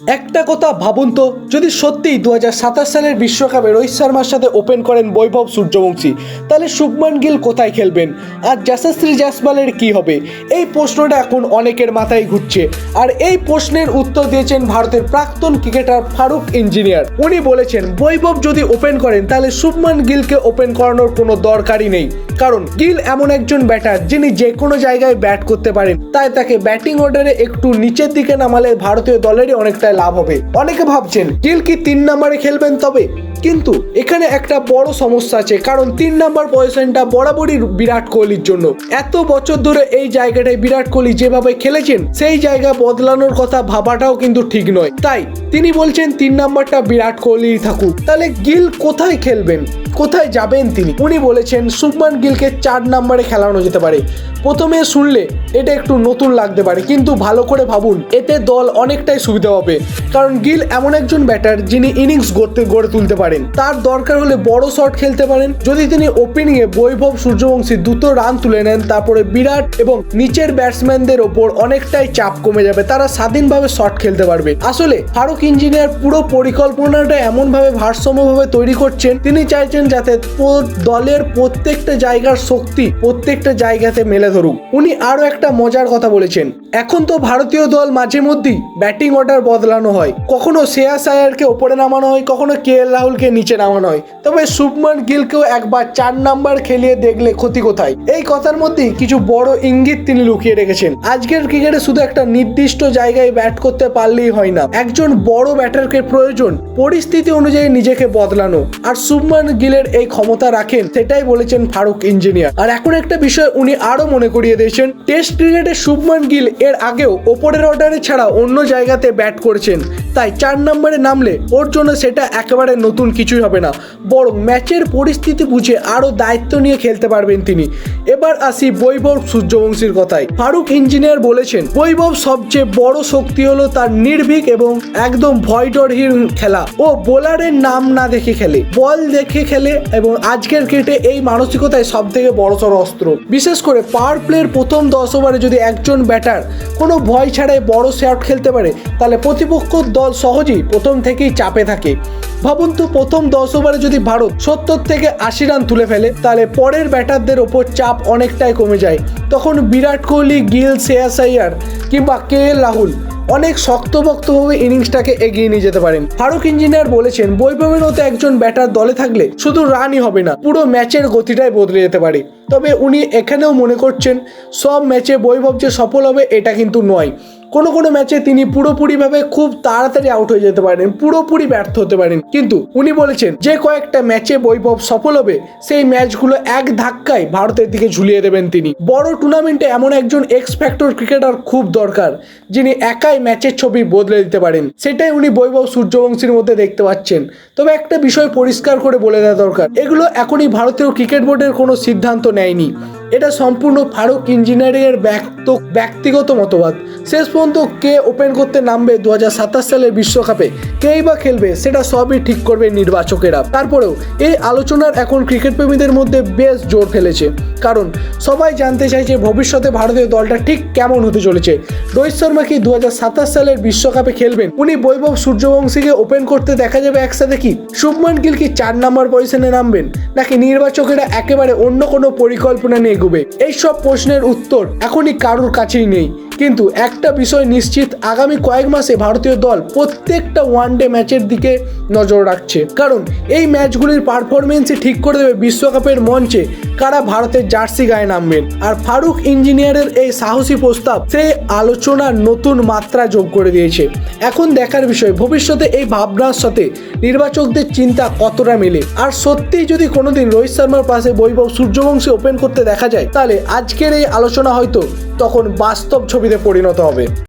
একটা কথা ভাবুন তো, যদি সত্যিই 2027 সালের বিশ্বকাপে রোহিত শর্মার সাথে ওপেন করেন বৈভব সূর্যবংশী, তাহলে শুভমান গিল কোথায় খেলবেন আর যশস্বী জয়সওয়ালের কি হবে? এই প্রশ্নটা এখন অনেকের মাথায় ঘুরছে। আর এই প্রশ্নের উত্তর দিয়েছেন ভারতের প্রাক্তন ক্রিকেটার ফারুক ইঞ্জিনিয়ার। উনি বলেছেন বৈভব যদি ওপেন করেন তাহলে শুভমান গিলকে ওপেন করানোর কোনো দরকারই নেই, কারণ গিল এমন একজন ব্যাটার যিনি যে কোনো জায়গায় ব্যাট করতে পারেন। তাই তাকে ব্যাটিং অর্ডারে একটু নিচের দিকে নামালে ভারতীয় দলেরই অনেকটা লাভ হবে। অনেকে ভাবছেন গিল কি 3 নম্বরে খেলবেন, তবে কিন্তু এখানে একটা বড় সমস্যা আছে, কারণ 3 নম্বর পজিশনটা বরাবরই বিরাট কোহলির জন্য। এত বছর ধরে এই জায়গাটায় বিরাট কোহলি যেভাবে খেলেছেন সেই জায়গা বদলানোর কথা ভাবাটাও কিন্তু ঠিক নয়। তাই তিনি বলছেন 3 নম্বরটা বিরাট কোহলিই থাকুক। তাহলে গিল কোথায় খেলবেন, কোথায় যাবেন তিনি? উনি বলেছেন শুভমান গিলকে 4 নম্বরে খেলানো যেতে পারে। প্রথমে শুনলে এটা একটু নতুন লাগতে পারে, কিন্তু ভালো করে ভাবুন, এতে দল অনেকটাই সুবিধা হবে। কারণ গিল এমন একজন ব্যাটার যিনি ইনিংস গড়ে তুলতে পারেন। তার দরকার হলে বড় শট খেলতে পারেন। যদি তিনি ওপেনিংয়ে বৈভব সূর্যবংশী দুটো রান তুলে নেন, তারপরে বিরাট এবং নিচের ব্যাটসম্যানদের ওপর অনেকটাই চাপ কমে যাবে, তারা স্বাধীনভাবে শট খেলতে পারবে। আসলে ফারুক ইঞ্জিনিয়ার পুরো পরিকল্পনাটা এমনভাবে ভারসাম্যভাবে তৈরি করছেন, তিনি চাইছেন যাতে দলের প্রত্যেকটা জায়গার শক্তি প্রত্যেকটা জায়গাতে মেলে ধরুক। উনি আরো একটা মজার কথা বলেছেন, এখন তো ভারতীয় দল মাঝে মধ্যেই ব্যাটিং অর্ডার বদলানো হয়, কখনো শ্রেয়াস আয়ারকে ওপরে নামানো হয়, কখনো KL রাহুলকে নিচে নামানো হয়, তবে শুভমান গিলকেও একবার 4 নাম্বার খেলিয়ে দেখলে ক্ষতি কোথায়? এই কথার মধ্যেই কিছু বড় ইঙ্গিত তিনি লুকিয়ে রেখেছেন। আজকের ক্রিকেটে শুধু একটা নির্দিষ্ট জায়গায় ব্যাট করতে পারলেই হয় না, একজন বড় ব্যাটারকে প্রয়োজন পরিস্থিতি অনুযায়ী নিজেকে বদলানো, আর শুভমান গিলের এই ক্ষমতা রাখেন, সেটাই বলেছেন ফারুক ইঞ্জিনিয়ার। আর এখন একটা বিষয় উনি আরো মনে করিয়ে দিয়েছেন, টেস্ট ক্রিকেটে শুভমান গিল এর আগেও ওপরের অর্ডারে ছাড়া অন্য জায়গাতে ব্যাট করেছেন, তাই 4 নম্বরে নামলে ওর জন্য সেটা একেবারে নতুন কিছুই হবে না, বরং ম্যাচের পরিস্থিতি বুঝে আরো দায়িত্ব নিয়ে খেলতে পারবেন তিনি। এবার আসি বৈভব সূর্যবংশীর কথায়। ফারুক ইঞ্জিনিয়ার বলেছেন বৈভব সবচেয়ে বড় শক্তি হলো তার নির্ভীক এবং একদম ভয়ডরহীন খেলা। ও বোলারের নাম না দেখে খেলে, বল দেখে খেলে, এবং আজকের ক্রিকেটে এই মানসিকতায় সব থেকে বড়সড় অস্ত্র। বিশেষ করে পাওয়ার প্লের প্রথম 10 ওভারে যদি একজন ব্যাটার কোনো ভয় ছাড়াই বড় শট খেলতে পারে, তাহলে প্রতিপক্ষ দল সহজেই প্রথম থেকেই চাপে থাকে। ভাবুন তো, প্রথম 10 ওভারে যদি ভারত 70 থেকে 80 রান তুলে ফেলে, তাহলে পরের ব্যাটারদের ওপর চাপ অনেকটাই কমে যায়। তখন বিরাট কোহলি, গিল, শ্রেয়াস আয়ার কিংবা KL রাহুল অনেক শক্তভক্তভাবে ইনিংসটাকে এগিয়ে নিয়ে যেতে পারেন। ফারুক ইঞ্জিনিয়ার বলেছেন বৈভবের মতো একজন ব্যাটার দলে থাকলে শুধু রানই হবে না, পুরো ম্যাচের গতিটাই বদলে যেতে পারে। তবে উনি এখানেও মনে করছেন সব ম্যাচে বৈভব যে সফল হবে এটা কিন্তু নয়। কোনো কোনো ম্যাচে তিনি পুরোপুরিভাবে খুব তাড়াতাড়ি আউট হয়ে যেতে পারেন, পুরোপুরি ব্যর্থ হতে পারেন। কিন্তু উনি বলেছেন যে কয়েকটা ম্যাচে বৈভব সফল হবে, সেই ম্যাচগুলো এক ধাক্কায় ভারতের দিকে ঝুলিয়ে দেবেন তিনি। বড় টুর্নামেন্টে এমন একজন এক্স ফ্যাক্টর ক্রিকেটার খুব দরকার, যিনি একাই ম্যাচের ছবি বদলে দিতে পারেন। সেটাই উনি বৈভব সূর্যবংশীর মধ্যে দেখতে পাচ্ছেন। তবে একটা বিষয় পরিষ্কার করে বলে দেওয়া দরকার, এগুলো এখনই ভারতীয় ক্রিকেট বোর্ডের কোনো সিদ্ধান্ত নেয়নি, এটা সম্পূর্ণ ফারুক ইঞ্জিনিয়ারিংয়ের ব্যক্তিগত মতবাদ। শেষ পর্যন্ত কে ওপেন করতে নামবে 2027 সালের বিশ্বকাপে, কেই বা খেলবে, সেটা সবই ঠিক করবে নির্বাচকেরা। তারপরেও এই আলোচনার এখন ক্রিকেট প্রেমীদের মধ্যে বেশ জোর ফেলেছে, কারণ সবাই জানতে চাইছে ভবিষ্যতে ভারতীয় দলটা ঠিক কেমন হতে চলেছে। রোহিত শর্মা কি 2027 সালের বিশ্বকাপে খেলবেন? উনি বৈভব সূর্যবংশীকে ওপেন করতে দেখা যাবে একসাথে? কি শুভমান গিল কি 4 নম্বর পজিশনে নামবেন, নাকি নির্বাচকেরা একেবারে অন্য কোনো পরিকল্পনা নিয়ে এগোবে? এইসব প্রশ্নের উত্তর এখনই কারোর কাছেই নেই। কিন্তু একটা বিষয় নিশ্চিত, আগামী কয়েক মাসে ভারতীয় দল প্রত্যেকটা ওয়ানডে ম্যাচের দিকে নজর রাখছে, কারণ এই ম্যাচগুলির পারফরমেন্সই ঠিক করে দেবে বিশ্বকাপের মঞ্চে কারা ভারতের জার্সি গায়ে নামবেন। আর ফারুক ইঞ্জিনিয়ারের এই সাহসী প্রস্তাব সেই আলোচনার নতুন মাত্রা যোগ করে দিয়েছে। এখন দেখার বিষয় ভবিষ্যতে এই ভাবনার সাথে নির্বাচকদের চিন্তা কতটা মেলে। আর সত্যিই যদি কোনোদিন রোহিত শর্মার পাশে বৈভব সূর্যবংশী ওপেন করতে দেখা যায়, তাহলে আজকের এই আলোচনা হয়তো তখন বাস্তব ছবিতে পরিণত হবে।